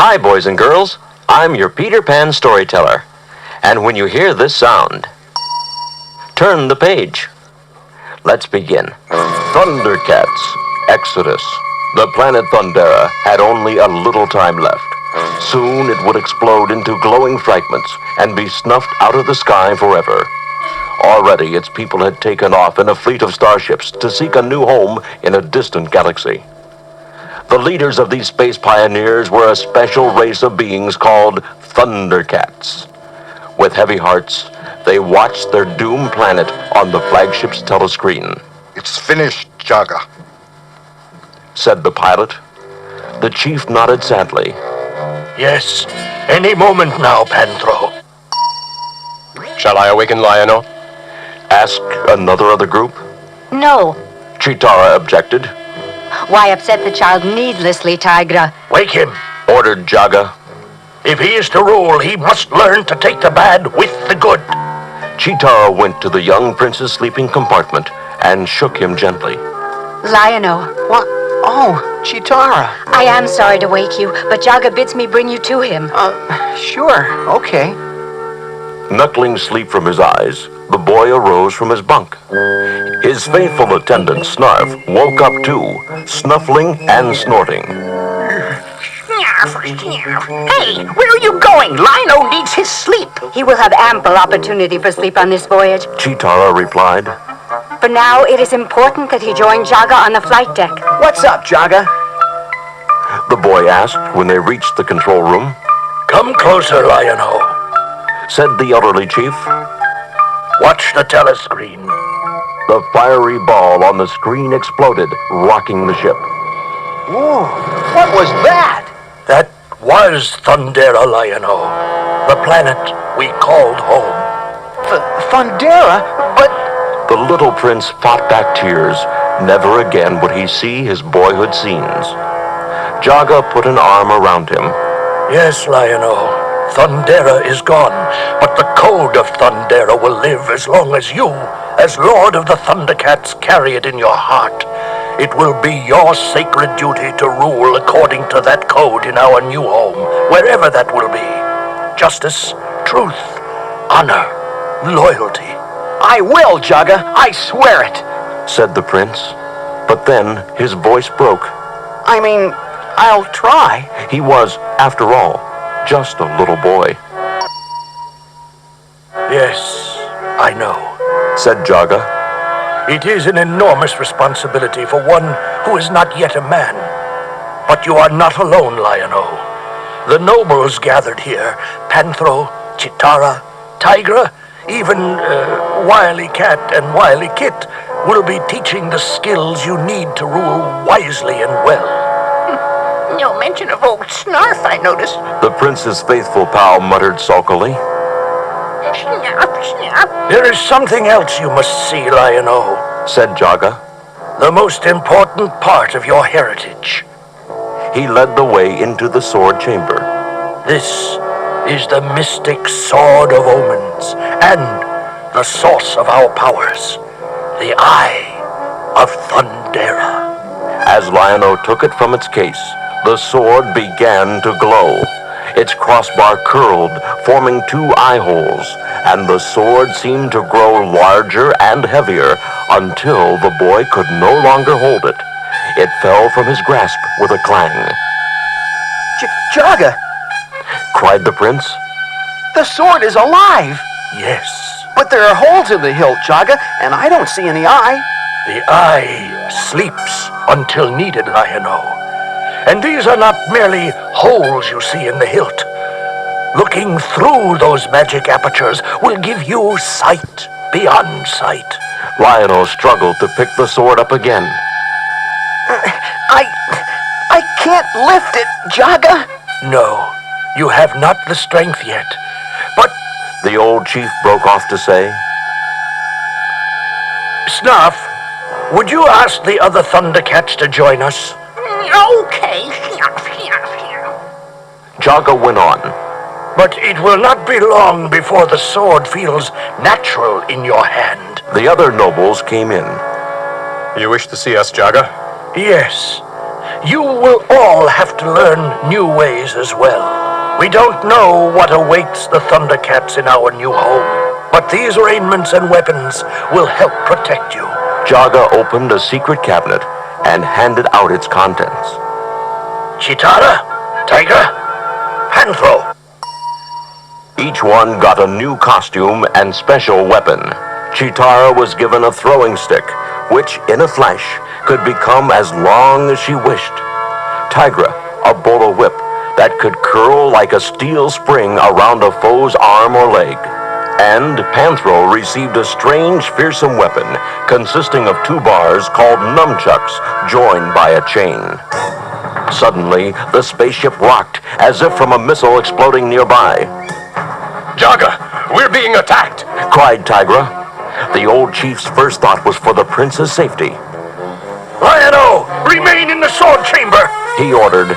Hi, boys and girls. I'm your Peter Pan storyteller. And when you hear this sound, turn the page. Let's begin. Thundercats, Exodus. The planet Thundera had only a little time left. Soon it would explode into glowing fragments and be snuffed out of the sky forever. Already its people had taken off in a fleet of starships to seek a new home in a distant galaxy. The leaders of these space pioneers were a special race of beings called Thundercats. With heavy hearts, they watched their doomed planet on the flagship's telescreen. "It's finished, Jaga," said the pilot. The chief nodded sadly. "Yes, any moment now, Panthro." "Shall I awaken Lion-O?" asked another of the group. No. Chitara objected. Why upset the child needlessly, Tigra? "Wake him. Ordered Jaga. If he is to rule, he must learn to take the bad with the good." Chitara went to the young prince's sleeping compartment and shook him gently. Lion-O. What? Oh, Chitara. I am sorry to wake you, but Jaga bids me bring you to him. Sure, okay. Knuckling sleep from his eyes, the boy arose from his bunk. His faithful attendant, Snarf, woke up too, snuffling and snorting. Hey, where are you going? Lion-O needs his sleep. He will have ample opportunity for sleep on this voyage. Chitara replied. For now, it is important that he join Jaga on the flight deck. What's up, Jaga? The boy asked when they reached the control room. "Come closer, Lion-O. Said the elderly chief. Watch the telescreen." The fiery ball on the screen exploded, rocking the ship. Whoa, what was that? That was Thundera, Lion-O. The planet we called home. Thundera? But... The little prince fought back tears. Never again would he see his boyhood scenes. Jaga put an arm around him. "Yes, Lion-O. Thundera is gone, but the code of Thundera will live as long as you, as Lord of the Thundercats, carry it in your heart. It will be your sacred duty to rule according to that code in our new home, wherever that will be. Justice, truth, honor, loyalty." I will, Jaga. I swear it. Said the prince. But then his voice broke. I mean, I'll try. He was, after all, just a little boy. "Yes, I know," said Jaga. "It is an enormous responsibility for one who is not yet a man. But you are not alone, Lion-O. The nobles gathered here, Panthro, Chitara, Tigra, even Wily Cat and Wily Kit, will be teaching the skills you need to rule wisely and well." No mention of old Snarf, I noticed. The prince's faithful pal muttered sulkily. Snarf, Snarf. "There is something else you must see, Lion-O. Said Jaga. The most important part of your heritage. He led the way into the sword chamber. This is the mystic sword of omens and the source of our powers, the Eye of Thundera." As Lion-O took it from its case, the sword began to glow. Its crossbar curled, forming two eye holes, and the sword seemed to grow larger and heavier until the boy could no longer hold it. It fell from his grasp with a clang. Jaga, Cried the prince. the sword is alive. Yes, But there are holes in the hilt, Jaga, and I don't see any eye. the Eye sleeps until needed, Lion-O. And these are not merely holes you see in the hilt. Looking through those magic apertures will give you sight beyond sight. Lion-O struggled to pick the sword up again. I can't lift it, Jaga. No, you have not the strength yet. But, The old chief broke off to say. Snarf, would you ask the other Thundercats to join us? Okay, Snarf, Snarf, Snarf. Jaga went on. But it will not be long before the sword feels natural in your hand. The other nobles came in. "You wish to see us, Jaga?" Yes. you will all have to learn new ways as well. We don't know what awaits the Thundercats in our new home, but these raiments and weapons will help protect you. Jaga opened a secret cabinet and handed out its contents. Chitara, Tiger, Panthro. Each one got a new costume and special weapon. Chitara was given a throwing stick, which, in a flash, could become as long as she wished. Tigra, a bolo whip that could curl like a steel spring around a foe's arm or leg. And Panthro received a strange, fearsome weapon consisting of 2 bars called nunchucks joined by a chain. Suddenly, the spaceship rocked as if from a missile exploding nearby. Jaga, we're being attacked! Cried Tigra. The old chief's first thought was for the prince's safety. Lion-O, remain in the sword chamber! He ordered.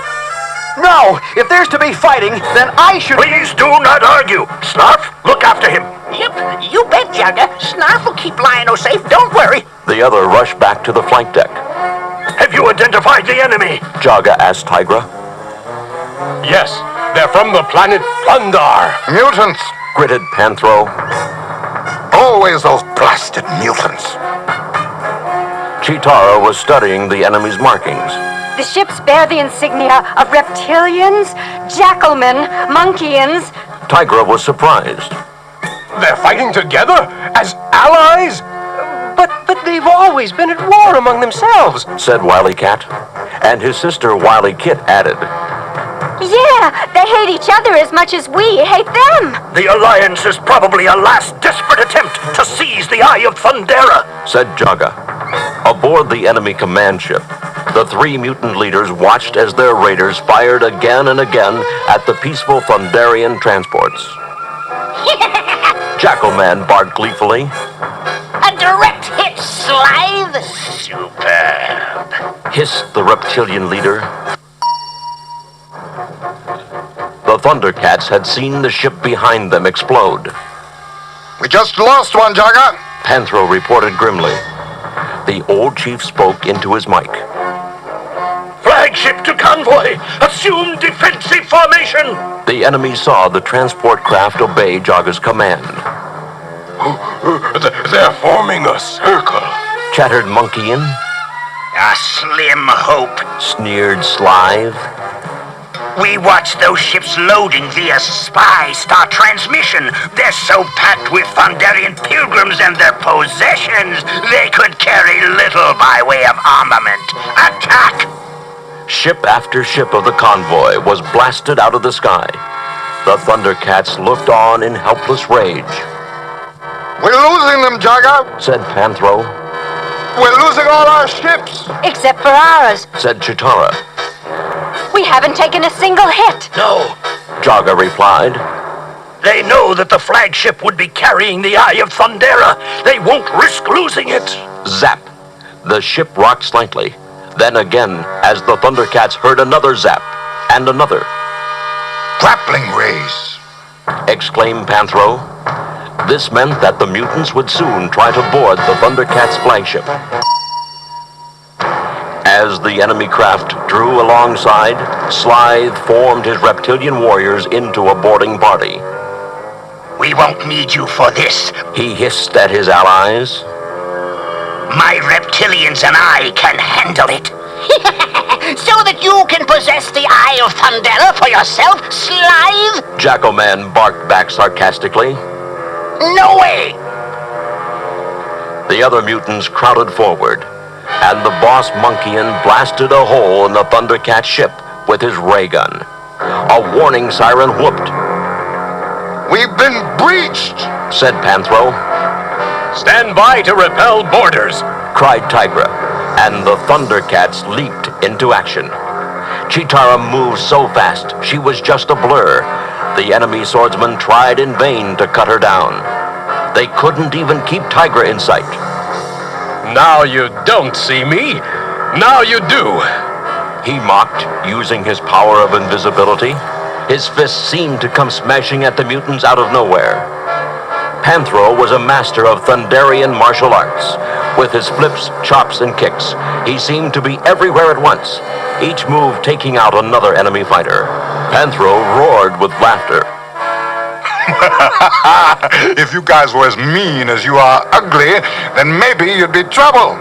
No! If there's to be fighting, then I should... Please do not argue. Snarf, look after him. Yep, you bet, Jaga. Snarf will keep Lion-O safe, don't worry. The other rushed back to the flight deck. Have you identified the enemy? Jaga asked Tigra. Yes, they're from the planet Thundera. Mutants! Gritted Panthro. Always those blasted mutants. Chitara was studying the enemy's markings. The ships bear the insignia of reptilians, jackalmen, monkeyians. Tigra was surprised. They're fighting together as allies? But they've always been at war among themselves, said Wily Cat. And his sister Wily Kit added. Yeah, they hate each other as much as we hate them. The Alliance is probably a last desperate attempt to seize the Eye of Thundera, said Jaga. Aboard the enemy command ship, the 3 mutant leaders watched as their raiders fired again and again at the peaceful Thunderian transports. Jackalman barked gleefully. A direct hit, Slive. Superb. Hissed the reptilian leader. The Thundercats had seen the ship behind them explode. We just lost one, Jaga. Panthro reported grimly. The old chief spoke into his mic. Flagship to convoy! Assume defensive formation! The enemy saw the transport craft obey Jaga's command. They're forming a circle, Chattered Monkeyin. A slim hope. Sneered Slive. We watched those ships loading via spy star transmission. They're so packed with Thunderian pilgrims and their possessions, they could carry little by way of armament. Attack! Ship after ship of the convoy was blasted out of the sky. The Thundercats looked on in helpless rage. We're losing them, Jaga. Said Panthro. We're losing all our ships. Except for ours. Said Chitara. We haven't taken a single hit. No, Jaga replied. they know that the flagship would be carrying the Eye of Thundera. They won't risk losing it. Zap. The ship rocked slightly. Then again, as the Thundercats heard another zap, and another. Grappling rays. Exclaimed Panthro. This meant that the mutants would soon try to board the Thundercats' flagship. As the enemy craft drew alongside, Slythe formed his reptilian warriors into a boarding party. We won't need you for this. He hissed at his allies. My reptilians and I can handle it. So that you can possess the Eye of Thundera for yourself, Slythe? Jackalman barked back sarcastically. No way! The other mutants crowded forward, and the boss Monkeyin blasted a hole in the Thundercat ship with his ray gun. A warning siren whooped. We've been breached. Said Panthro. Stand by to repel boarders, Cried Tigra, and the Thundercats leaped into action. Chitara moved so fast, she was just a blur. The enemy swordsmen tried in vain to cut her down. They couldn't even keep Tigra in sight. Now you don't see me. Now you do. He mocked, using his power of invisibility. His fists seemed to come smashing at the mutants out of nowhere. Panthro was a master of Thunderian martial arts. With his flips, chops, and kicks, he seemed to be everywhere at once, each move taking out another enemy fighter. Panthro roared with laughter. If you guys were as mean as you are ugly, then maybe you'd be trouble.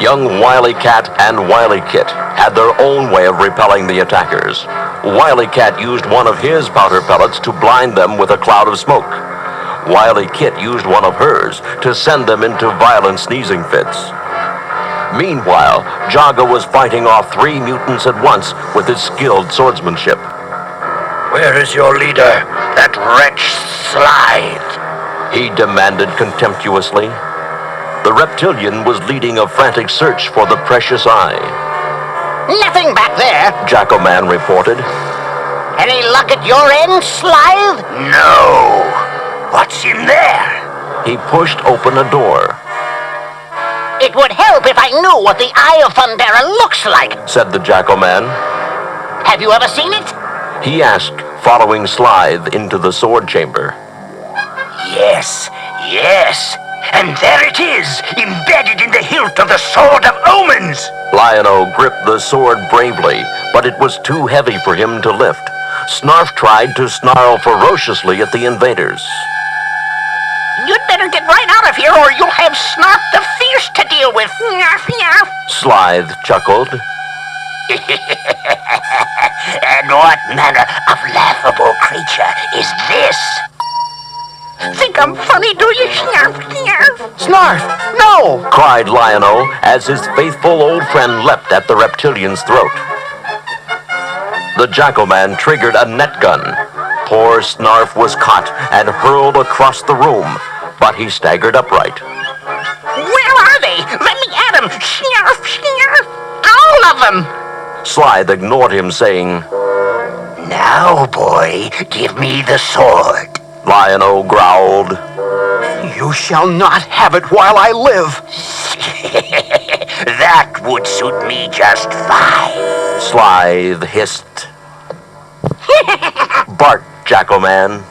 Young Wily Cat and Wily Kit had their own way of repelling the attackers. Wily Cat used one of his powder pellets to blind them with a cloud of smoke. Wily Kit used one of hers to send them into violent sneezing fits. Meanwhile, Jaga was fighting off 3 mutants at once with his skilled swordsmanship. Where is your leader, that wretch Slithe? He demanded contemptuously. The reptilian was leading a frantic search for the precious eye. Nothing back there. Jacko-Man reported. Any luck at your end, Slithe? No. What's in there? He pushed open a door, It would help if I knew what the Eye of Thundera looks like. said the Jacko-Man. Have you ever seen it? He asked, following Slithe into the sword chamber. Yes, yes. And there it is, embedded in the hilt of the Sword of Omens. Lion-O gripped the sword bravely, but it was too heavy for him to lift. Snarf tried to snarl ferociously at the invaders. You'd better get right out of here or you'll have Snarf the Fierce to deal with. Snarf, snarf. Slithe chuckled. And what manner of laughable creature is this? Think I'm funny, do you? Snarf, snarf. Snarf, no! Cried Lion-O as his faithful old friend leapt at the reptilian's throat. The Jacko-Man triggered a net gun. Poor Snarf was caught and hurled across the room, but he staggered upright. Where are they? Let me at them. Snarf, snarf. All of them. Slithe ignored him, saying, Now, boy, give me the sword. Lion-O growled. You shall not have it while I live. That would suit me just fine. Slithe hissed. Barked Jacko-Man.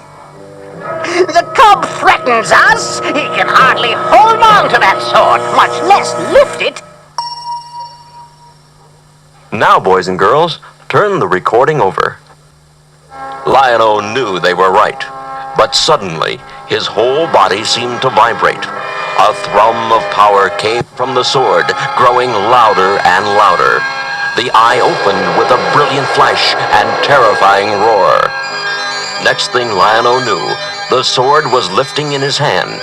The cub threatens us. He can hardly hold on to that sword, much less lift it. Now, boys and girls, turn the recording over. Lion-O knew they were right, but suddenly his whole body seemed to vibrate. A thrum of power came from the sword, growing louder and louder. The eye opened with a brilliant flash and terrifying roar. Next thing Lion-O knew, the sword was lifting in his hand.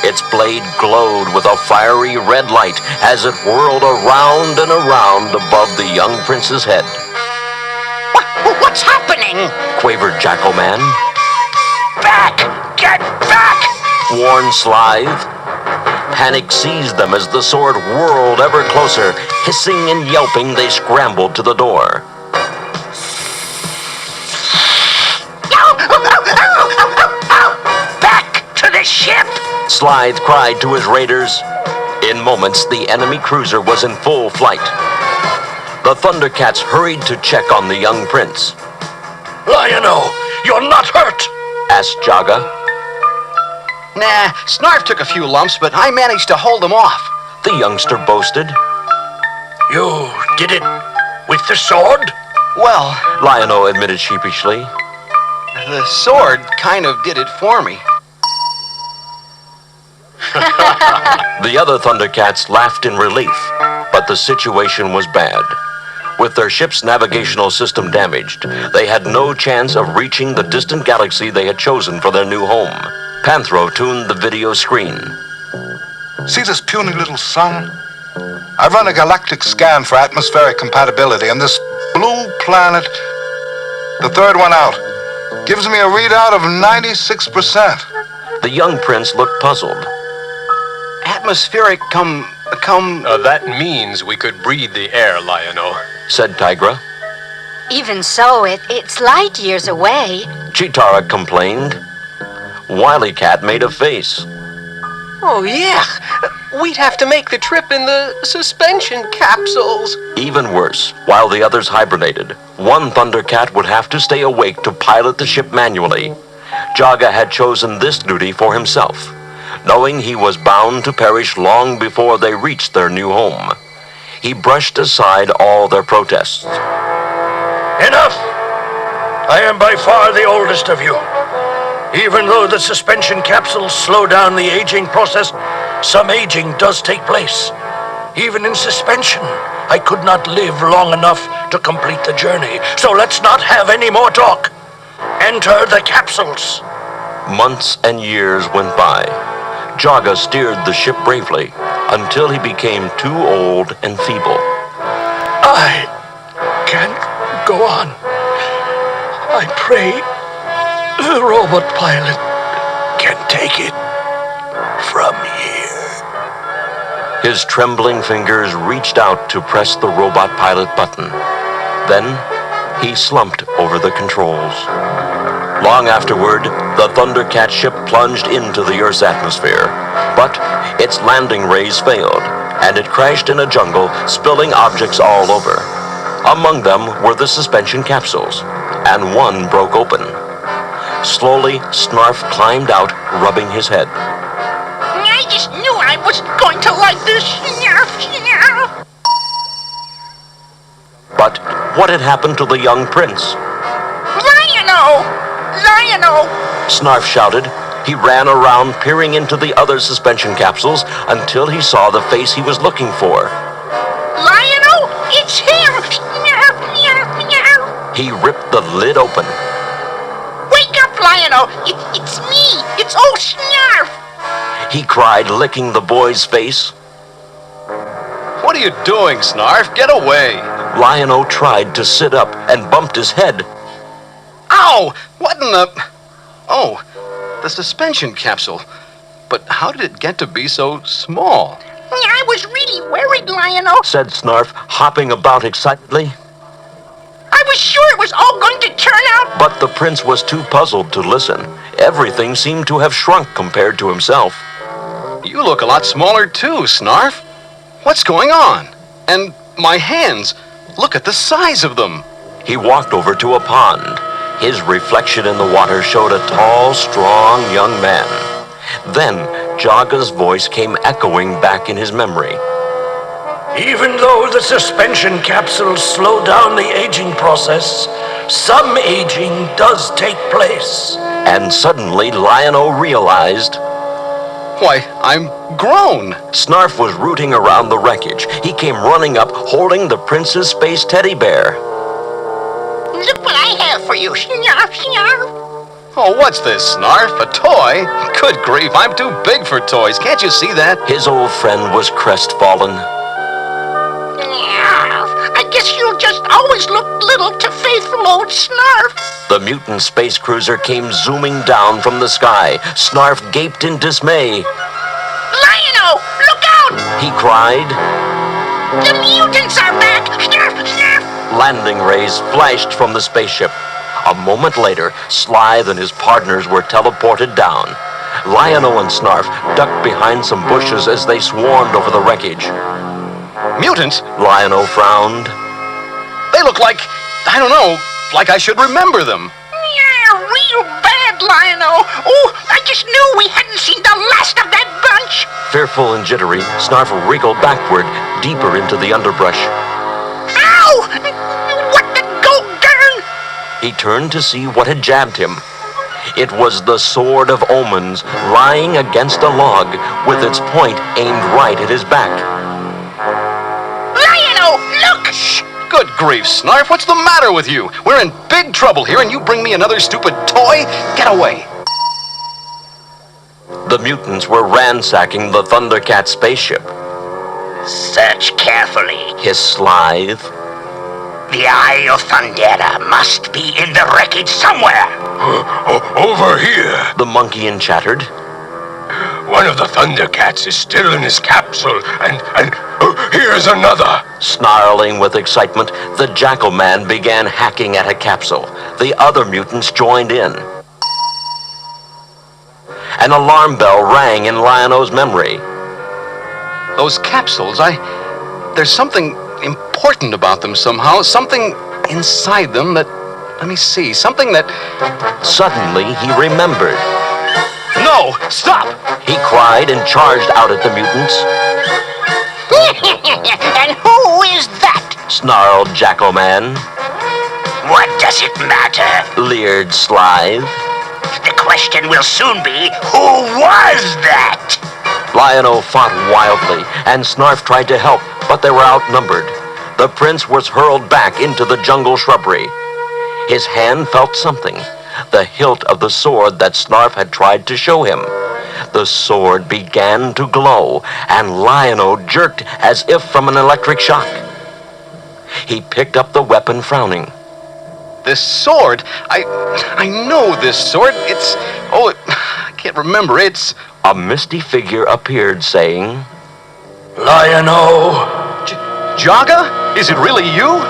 Its blade glowed with a fiery red light as it whirled around and around above the young prince's head. What's happening? Quavered Jacko-Man. Back! Get back! Warned Slithe. Panic seized them as the sword whirled ever closer. Hissing and yelping, they scrambled to the door. Back to the ship! Slithe cried to his raiders. In moments, the enemy cruiser was in full flight. The Thundercats hurried to check on the young prince. Lion-O, you're not hurt! Asked Jaga. Nah, Snarf took a few lumps, but I managed to hold him off. The youngster boasted. You did it with the sword? Well, Lion-O admitted sheepishly. the sword kind of did it for me. The other Thundercats laughed in relief, but the situation was bad. With their ship's navigational system damaged, they had no chance of reaching the distant galaxy they had chosen for their new home. Panthro tuned the video screen. See this puny little sun? I've run a galactic scan for atmospheric compatibility, and this blue planet, the third one out, gives me a readout of 96%. The young prince looked puzzled. Atmospheric That means we could breathe the air, Lion-O. Said Tigra. Even so, it's light years away. Chitara complained. Wily Cat made a face. Oh, yeah. We'd have to make the trip in the suspension capsules. Even worse, while the others hibernated, one Thundercat would have to stay awake to pilot the ship manually. Jaga had chosen this duty for himself. knowing he was bound to perish long before they reached their new home. He brushed aside all their protests. Enough! I am by far the oldest of you. Even though the suspension capsules slow down the aging process, some aging does take place. Even in suspension, I could not live long enough to complete the journey. So let's not have any more talk. Enter the capsules. Months and years went by. Jaga steered the ship bravely until he became too old and feeble. I can't go on. I pray the robot pilot can take it from here. His trembling fingers reached out to press the robot pilot button. Then he slumped over the controls. Long afterward, the Thundercat ship plunged into the Earth's atmosphere, but its landing rays failed, and it crashed in a jungle, spilling objects all over. Among them were the suspension capsules, and one broke open. Slowly, Snarf climbed out, rubbing his head. I just knew I wasn't going to like this. But what had happened to the young prince? Lion-O! Snarf shouted. He ran around, peering into the other suspension capsules until he saw the face he was looking for. Lion-O, it's him! He ripped the lid open. Wake up, Lion-O! It's me! It's old Snarf! He cried, licking the boy's face. What are you doing, Snarf? Get away! Lion-O tried to sit up and bumped his head. Ow! What in the... Oh, the suspension capsule. But how did it get to be so small? I was really worried, Lion-O. Said Snarf, hopping about excitedly. I was sure it was all going to turn out. But the prince was too puzzled to listen. Everything seemed to have shrunk compared to himself. You look a lot smaller too, Snarf. What's going on? And my hands. Look at the size of them. He walked over to a pond. His reflection in the water showed a tall, strong young man. Then Jaga's voice came echoing back in his memory. Even though the suspension capsules slow down the aging process, some aging does take place. And suddenly Lion-O realized... Why, I'm grown. Snarf was rooting around the wreckage. He came running up, holding the prince's space teddy bear. Look what I have for you, Snarf. Oh, what's this, Snarf? A toy? Good grief, I'm too big for toys. Can't you see that? His old friend was crestfallen. I guess you'll just always look little to faithful old Snarf. The mutant space cruiser came zooming down from the sky. Snarf gaped in dismay. Lion-O, look out! He cried. The mutants are back! Snarf! Landing rays flashed from the spaceship. A moment later, Slythe and his partners were teleported down. Lion-O and Snarf ducked behind some bushes as they swarmed over the wreckage. Mutants? Lion-O frowned. They look like, I don't know, like I should remember them. Real bad, Lion-O. Oh, I just knew we hadn't seen the last of that bunch. Fearful and jittery, Snarf wriggled backward, deeper into the underbrush. Ow! What the go-darn? He turned to see what had jabbed him. It was the Sword of Omens, lying against a log, with its point aimed right at his back. Lion-O, look! Shh! Good grief, Snarf, what's the matter with you? We're in big trouble here, and you bring me another stupid toy? Get away! The mutants were ransacking the Thundercat spaceship. Search carefully. Hissed Slythe. The Eye of Thundera must be in the wreckage somewhere. Over here. The monkey chattered. One of the Thundercats is still in his capsule, and here's another. Snarling with excitement, the Jackal Man began hacking at a capsule. The other mutants joined in. An alarm bell rang in Lion-O's memory. Those capsules, there's something important about them somehow. Something inside them that, let me see, something that... Suddenly, he remembered. No! No! Stop! He cried and charged out at the mutants. And who is that? Snarled Jackal-Man. What does it matter? Leered Slithe. The question will soon be, who was that? Lion-O fought wildly, and Snarf tried to help, but they were outnumbered. The prince was hurled back into the jungle shrubbery. His hand felt something, the hilt of the sword that Snarf had tried to show him. The sword began to glow, and Lion-O jerked as if from an electric shock. He picked up the weapon, frowning. This sword? I know this sword. It's... I can't remember. It's... A misty figure appeared, saying, Lion-O, Jaga? Is it really you?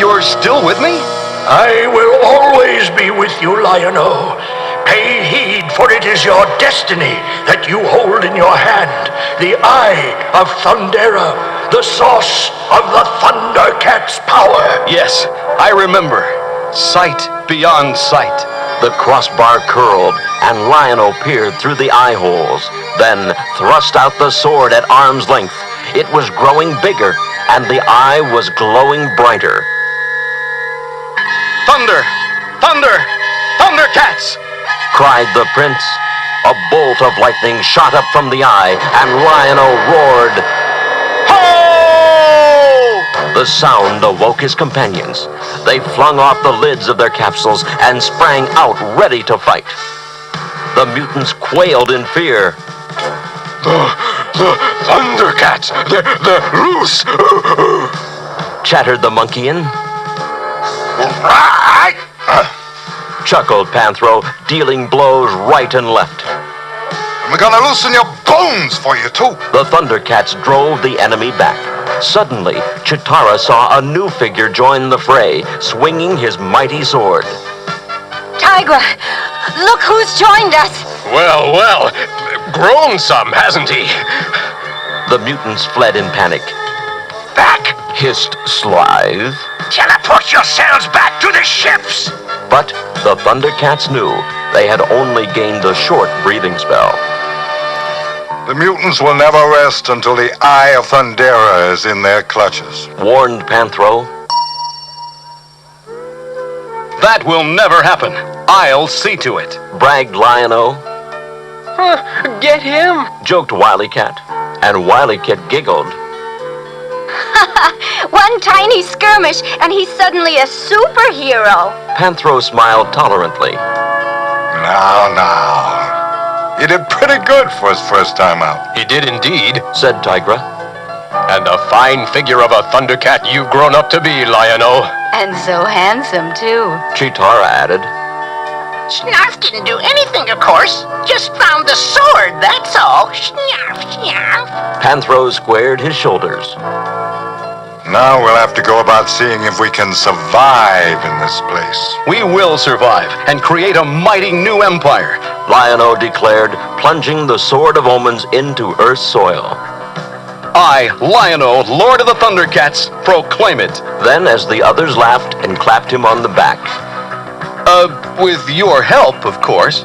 You're still with me? I will always be with you, Lion-O. Pay heed, for it is your destiny that you hold in your hand. The eye of Thundera, the source of the Thundercats' power. Yes, I remember. Sight beyond sight. The crossbar curled, and Lion-O peered through the eye holes, then thrust out the sword at arm's length. It was growing bigger, and the eye was glowing brighter. Thunder! Thunder! Thundercats! Cried the prince. A bolt of lightning shot up from the eye, and Lion-O roared. Ho! The sound awoke his companions. They flung off the lids of their capsules and sprang out ready to fight. The mutants quailed in fear. The Thundercats, they're loose. Chattered the Monkeyan. Chuckled Panthro, dealing blows right and left. We're gonna loosen your bones for you, too. The Thundercats drove the enemy back. Suddenly, Chitara saw a new figure join the fray, swinging his mighty sword. Tigra, look who's joined us. Well, grown some, hasn't he? The mutants fled in panic. Back! Hissed Slithe. Teleport yourselves back to the ships! But the Thundercats knew they had only gained a short breathing spell. The mutants will never rest until the eye of Thundera is in their clutches. Warned Panthro. That will never happen. I'll see to it. Bragged Lion-O. Get him! Joked Wily Cat. And Wily Cat giggled. One tiny skirmish, and he's suddenly a superhero. Panthro smiled tolerantly. Now. He did pretty good for his first time out. He did indeed. Said Tigra. And a fine figure of a Thundercat you've grown up to be, Lion-O. And so handsome, too. Chitara added. Snarf didn't do anything, of course. Just found the sword, that's all. Snarf. Panthro squared his shoulders. Now we'll have to go about seeing if we can survive in this place. We will survive and create a mighty new empire. Lion-O declared, plunging the Sword of Omens into Earth's soil. I, Lion-O, Lord of the Thundercats, proclaim it. Then, as the others laughed and clapped him on the back. With your help, of course.